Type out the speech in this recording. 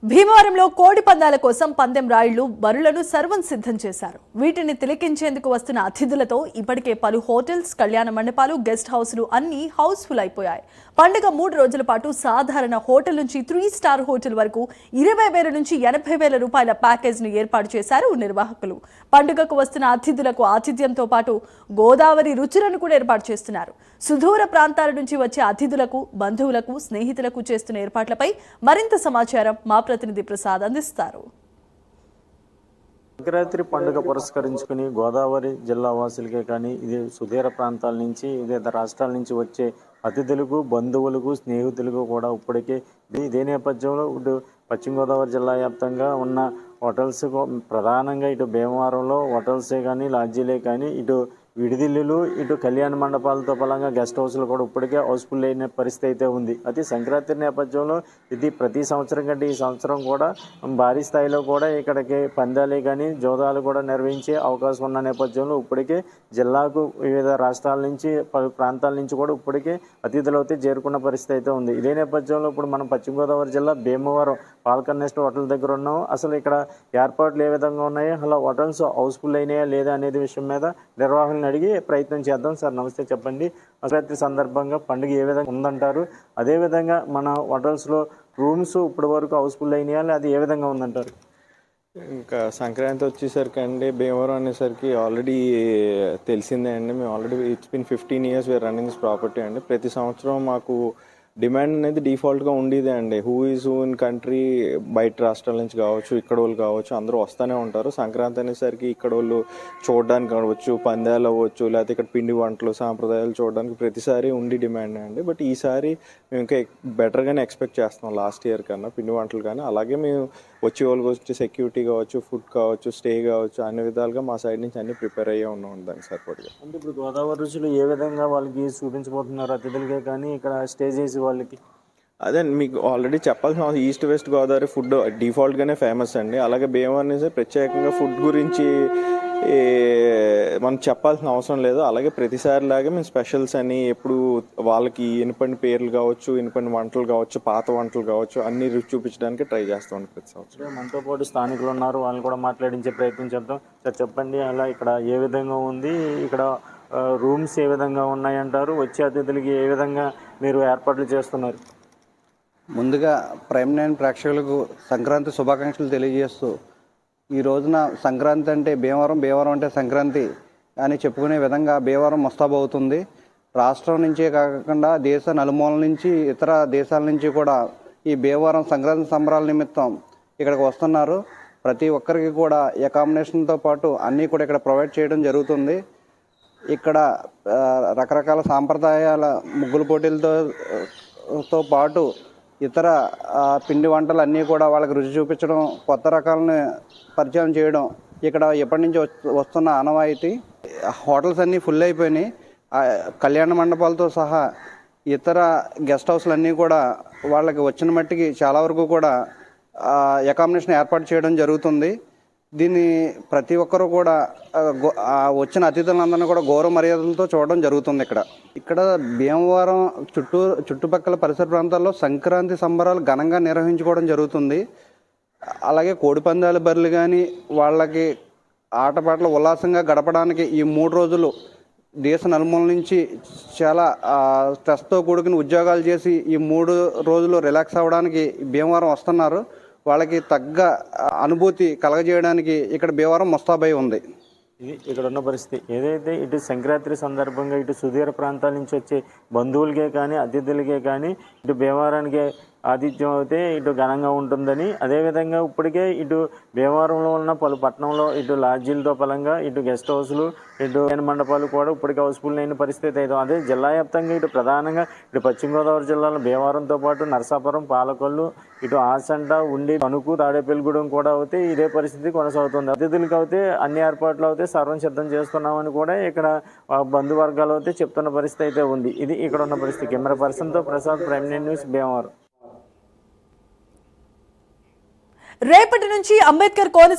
భీమవరంలో కోడి పందాల కోసం పందెం రాయుళ్లు బరులను సర్వం సిద్ధం చేశారు. వీటిని తిలకించేందుకు వస్తున్న అతిథులతో ఇప్పటికే పలు హోటల్స్, కళ్యాణ మండపాలు, గెస్ట్ హౌస్లు అన్ని హౌస్ఫుల్ అయిపోయాయి. పండుగ 3 రోజుల పాటు సాధారణ హోటల్ నుంచి 3 స్టార్ హోటల్ వరకు 20,000 నుంచి 80,000 రూపాయల ప్యాకేజ్ ను ఏర్పాటు చేశారు నిర్వాహకులు. పండుగకు వస్తున్న అతిథులకు ఆతిథ్యంతో పాటు గోదావరి రుచులను కూడా ఏర్పాటు చేస్తున్నారు. సుదూర ప్రాంతాల నుంచి వచ్చే అతిథులకు, బంధువులకు, స్నేహితులకు చేస్తున్న ఏర్పాట్లపై మరింత సమాచారం మా ప్రతినిధి ప్రసాద్ అందిస్తారు. సంక్రాంతి పండుగ పురస్కరించుకుని గోదావరి జిల్లా వాసులకే కానీ ఇది సుదూర ప్రాంతాల నుంచి వివిధ రాష్ట్రాల నుంచి వచ్చే అతిథులకు, బంధువులకు, స్నేహితులకు కూడా ఇప్పటికే ఇదే నేపథ్యంలో ఇటు పశ్చిమ గోదావరి జిల్లా వ్యాప్తంగా ఉన్న హోటల్స్ ప్రధానంగా ఇటు భీమవరంలో హోటల్సే కానీ లాడ్జీలే కానీ ఇటు విడిదిల్లులు, ఇటు కళ్యాణ మండపాలతో పలంగా గెస్ట్ హౌస్లు కూడా ఇప్పటికే హౌస్ఫుల్ అయిన పరిస్థితి అయితే ఉంది. అయితే సంక్రాంతి నేపథ్యంలో ఇది ప్రతి సంవత్సరం కంటే ఈ సంవత్సరం కూడా భారీ స్థాయిలో కూడా ఇక్కడికి పందాలే కానీ జోదాలు కూడా నిర్వహించే అవకాశం ఉన్న నేపథ్యంలో ఇప్పటికే జిల్లాకు వివిధ రాష్ట్రాల నుంచి పలు ప్రాంతాల నుంచి కూడా ఇప్పటికే అతిథులు అయితే చేరుకున్న పరిస్థితి అయితే ఉంది. ఇదే నేపథ్యంలో ఇప్పుడు మనం పశ్చిమ గోదావరి జిల్లా భీమవరం పాల్కన్ నెస్ట్ హోటల్ దగ్గర ఉన్నాం. అసలు ఇక్కడ ఏర్పాట్లు ఏ విధంగా ఉన్నాయి, అలా హోటల్స్ హౌస్ఫుల్ అయినాయా లేదా అనేది విషయం మీద నిర్వాహకులను అడిగి ప్రయత్నం చేద్దాం. సార్ నమస్తే, చెప్పండి. సంక్రాంతి సందర్భంగా పండుగ ఏ విధంగా ఉందంటారు? అదేవిధంగా మన హోటల్స్లో రూమ్స్ ఇప్పటి వరకు హౌస్ఫుల్ అయినాయా, అది ఏ విధంగా ఉందంటారు? ఇంకా సంక్రాంతి వచ్చేసరికి అండి, భీమవరం అనేసరికి ఆల్రెడీ తెలిసిందే అండి. మేము already it's been 15 years we're running this property అండి. ప్రతి సంవత్సరం మాకు డిమాండ్ అనేది డిఫాల్ట్గా ఉండేదే అండి. హూ ఇన్ కంట్రీ, బయట రాష్ట్రాల నుంచి కావచ్చు, ఇక్కడ వాళ్ళు కావచ్చు, అందరూ వస్తూనే ఉంటారు. సంక్రాంతి అనేసరికి ఇక్కడ వాళ్ళు చూడడానికి కావచ్చు, పందాలు అవ్వచ్చు, లేకపోతే ఇక్కడ పిండి వంటలు, సాంప్రదాయాలు చూడడానికి ప్రతిసారి ఉండి డిమాండ్ అండి. బట్ ఈసారి మేము ఇంకా బెటర్గానే ఎక్స్పెక్ట్ చేస్తున్నాం లాస్ట్ ఇయర్ కన్నా, పిండి వంటలు కానీ. అలాగే మేము వచ్చే వాళ్ళకి వచ్చి సెక్యూరిటీ కావచ్చు, ఫుడ్ కావచ్చు, స్టే కావచ్చు, అన్ని విధాలుగా మా సైడ్ నుంచి అన్ని ప్రిపేర్ అయ్యే ఉన్నాం దానికి సరిపడగా. అంటే ఇప్పుడు గోదావరి రుచులు ఏ విధంగా వాళ్ళకి చూపించబోతున్నారు అతిథులకే కానీ ఇక్కడ స్టే చేసి వాళ్ళకి? అదే మీకు ఆల్రెడీ చెప్పాల్సిన ఈస్ట్ వెస్ట్ గోదావరి ఫుడ్ డిఫాల్ట్గానే ఫేమస్ అండి. అలాగే భీమవరం నుంచి ప్రత్యేకంగా ఫుడ్ గురించి మనం చెప్పాల్సిన అవసరం లేదు. అలాగే ప్రతిసారి లాగా మేము స్పెషల్స్ అని ఎప్పుడు వాళ్ళకి ఇనుపండి పేర్లు కావచ్చు, ఇనుపండి వంటలు కావచ్చు, పాత వంటలు కావచ్చు, అన్ని రుచి చూపించడానికి ట్రై చేస్తాం ప్రతి సంవత్సరం. మనతో పాటు స్థానికులు ఉన్నారు, వాళ్ళని కూడా మాట్లాడించే ప్రయత్నం చేద్దాం. సార్ చెప్పండి, అలా ఇక్కడ ఏ విధంగా ఉంది, ఇక్కడ రూమ్స్ ఏ విధంగా ఉన్నాయంటారు, వచ్చే అతిథులకి ఏ విధంగా మీరు ఏర్పాట్లు చేస్తున్నారు? ముందుగా ప్రైమ్ 9 ప్రేక్షకులకు సంక్రాంతి శుభాకాంక్షలు తెలియజేస్తూ, ఈ రోజున సంక్రాంతి అంటే భీమవరం, భీమవరం అంటే సంక్రాంతి అని చెప్పుకునే విధంగా భీమవరం ముస్తాబవుతుంది. రాష్ట్రం నుంచే కాకుండా దేశ నలుమూలల నుంచి, ఇతర దేశాల నుంచి కూడా ఈ భీమవరం సంక్రాంతి సంబరాల నిమిత్తం ఇక్కడికి వస్తున్నారు. ప్రతి ఒక్కరికి కూడా అకామిడేషన్తో పాటు అన్నీ కూడా ఇక్కడ ప్రొవైడ్ చేయడం జరుగుతుంది. ఇక్కడ రకరకాల సాంప్రదాయాల ముగ్గుల పోటీలతో పాటు ఇతర పిండి వంటలు అన్నీ కూడా వాళ్ళకి రుచి చూపించడం, కొత్త రకాలను పరిచయం చేయడం ఇక్కడ ఎప్పటి నుంచి వస్తున్న ఆనవాయితీ. హోటల్స్ అన్నీ ఫుల్ అయిపోయినాయి. కళ్యాణ మండపాలతో సహా ఇతర గెస్ట్ హౌస్లు అన్నీ కూడా వాళ్ళకి వచ్చిన మట్టికి చాలా వరకు కూడా అకామిడేషన్ ఏర్పాటు చేయడం జరుగుతుంది. దీన్ని ప్రతి ఒక్కరూ కూడా వచ్చిన అతిథులందరినీ కూడా గౌరవ మర్యాదలతో చూడడం జరుగుతుంది. ఇక్కడ భీమవరం చుట్టుపక్కల పరిసర ప్రాంతాల్లో సంక్రాంతి సంబరాలు ఘనంగా నిర్వహించుకోవడం జరుగుతుంది. అలాగే కోడిపందాల బరులు కానీ, వాళ్ళకి ఆటపాటలు ఉల్లాసంగా గడపడానికి ఈ 3 రోజులు దేశ నలుమూల నుంచి చాలా స్ట్రెస్తో కూడుకుని ఉద్యోగాలు చేసి ఈ 3 రోజులు రిలాక్స్ అవ్వడానికి భీమవరం వస్తున్నారు. వాళ్ళకి తగ్గ అనుభూతి కలగజేయడానికి ఇక్కడ భీమవరం ముస్తాబై ఉంది. ఇది ఇక్కడ ఉన్న పరిస్థితి. ఏదైతే ఇటు సంక్రాంతి సందర్భంగా ఇటు సుదూర ప్రాంతాల నుంచి వచ్చే బంధువులకే కానీ, అతిథులకే కానీ ఇటు భీమవరానికి ఆతిథ్యం అయితే ఇటు ఘనంగా ఉంటుందని, అదేవిధంగా ఇప్పటికే ఇటు భీమవరంలో ఉన్న పలు పట్టణంలో ఇటు లాడ్జీలతో పలంగా ఇటు గెస్ట్ హౌస్లు, ఇటు మండపాలు కూడా ఇప్పటికే హౌస్ఫుల్ అయిన పరిస్థితి అయితే. అదే జిల్లా వ్యాప్తంగా ఇటు ప్రధానంగా ఇటు పశ్చిమ గోదావరి జిల్లాలో భీమవరంతో పాటు నరసాపురం, పాలకొల్లు, ఇటు ఆసంట, ఉండి, తణుకు, తాడేపల్లిగూడెం కూడా అయితే ఇదే పరిస్థితి కొనసాగుతుంది. అతిథులకు అయితే అన్ని ఏర్పాట్లు అయితే సర్వం సిద్ధం చేస్తున్నామని కూడా ఇక్కడ బంధువర్గాలు అయితే చెప్తున్న పరిస్థితి అయితే ఉంది. ఇది ఇక్కడ ఉన్న పరిస్థితి. కెమెరా పర్సన్తో ప్రసాద్, ప్రైమ్ 9 న్యూస్, భీమవరం. రేపటి నుంచి అంబేద్కర్ కోనసీమ